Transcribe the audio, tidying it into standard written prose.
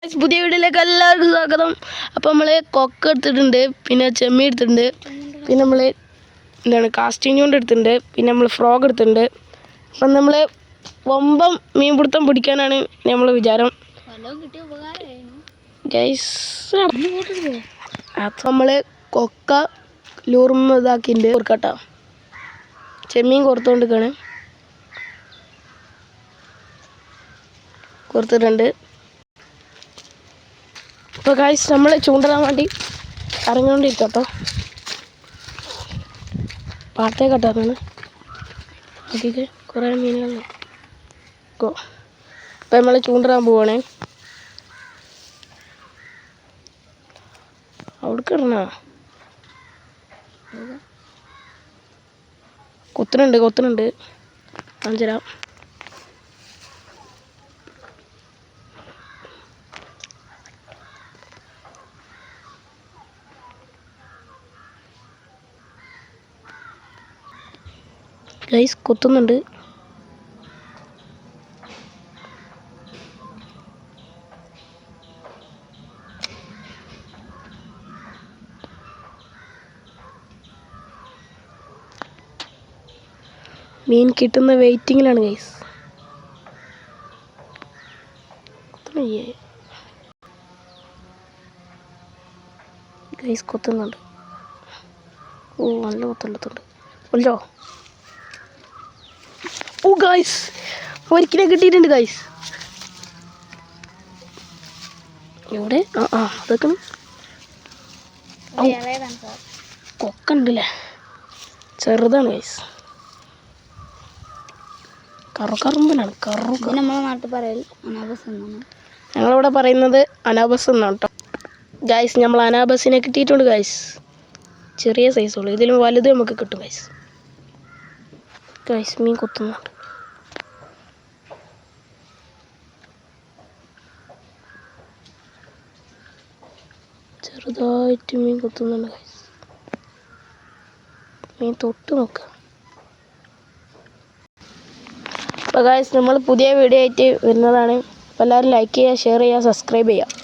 പുതിയ വീഡിയോയിലേക്ക് എല്ലാവർക്കും സ്വാഗതം. അപ്പോൾ നമ്മൾ കൊക്ക എടുത്തിട്ടുണ്ട്, പിന്നെ ചെമ്മീൻ എടുത്തിട്ടുണ്ട്, പിന്നെ നമ്മൾ കാസ്റ്റിംഗ് കൊണ്ട് എടുത്തിട്ടുണ്ട്, പിന്നെ നമ്മൾ ഫ്രോഗ് എടുത്തിട്ടുണ്ട്. അപ്പം നമ്മൾ വമ്പം മീൻപിടുത്തം പിടിക്കാനാണ് നമ്മൾ വിചാരം. അപ്പം നമ്മൾ കൊക്ക ലൂർമ ഇതാക്കിയിട്ടുണ്ട് കൊടുക്കട്ടോ. ചെമ്മീൻ കൊടുത്തുകൊണ്ടിരിക്കുകയാണ്, കൊടുത്തിട്ടുണ്ട്. അപ്പോൾ ഗൈസ് നമ്മൾ ചൂണ്ടിടാൻ വേണ്ടി ഇറങ്ങിക്കൊണ്ടിരിക്കട്ടോ. പാട്ടേ കട്ടാറാണ് നോക്കിക്ക് കുറേ മീനുകൾ. അപ്പോൾ നമ്മൾ ചൂണ്ടിടാൻ പോവാണേ. അവിടെ ഇടണ കൊത്തുന്നുണ്ട് കാണിച്ചുതരാം. ഗൈസ് കൊത്തുന്നുണ്ട്. മീൻ കിട്ടുന്ന വെയിറ്റിങ്ങിലാണ് ഗൈസ്. ഗൈസ് കൊത്തുന്നുണ്ട്. ഓ നല്ല കൊത്തുണ്ട് ഒല്ലോ. ഓ ഗൈസ് ഒരിക്കലും കിട്ടിയിട്ടുണ്ട് ഗൈസ്. എവിടെ അതൊക്കെ കൊക്ക ഉണ്ടല്ലേ, ചെറുതാണ് ഗൈസ്. കറുമ്പനാണ് നമ്മളെ നാട്ടിൽ പറയൽ അനാബസ് എന്നാണ്. ഞങ്ങളിവിടെ പറയുന്നത് അനാബസ് എന്നാണ് കേട്ടോ ഗൈസ്. നമ്മൾ അനാബസിനെ കിട്ടിയിട്ടുണ്ട് ഗൈസ്. ചെറിയ സൈസുള്ളൂ, ഇതിലും വലുത് നമുക്ക് കിട്ടും ഗൈസ്. ഗൈസ് മീൻ കൊത്തുന്നുണ്ട്. ചെറുതായിട്ട് മീൻ കൊത്തുന്നുണ്ട് ഗൈസ്. മീൻ തൊട്ട് നോക്കുക. അപ്പോൾ ഗൈസ് നമ്മൾ പുതിയ വീഡിയോ ആയിട്ട് വരുന്നതാണ്. അപ്പോൾ എല്ലാവരും ലൈക്ക് ചെയ്യുക, ഷെയർ ചെയ്യുക, സബ്സ്ക്രൈബ് ചെയ്യുക.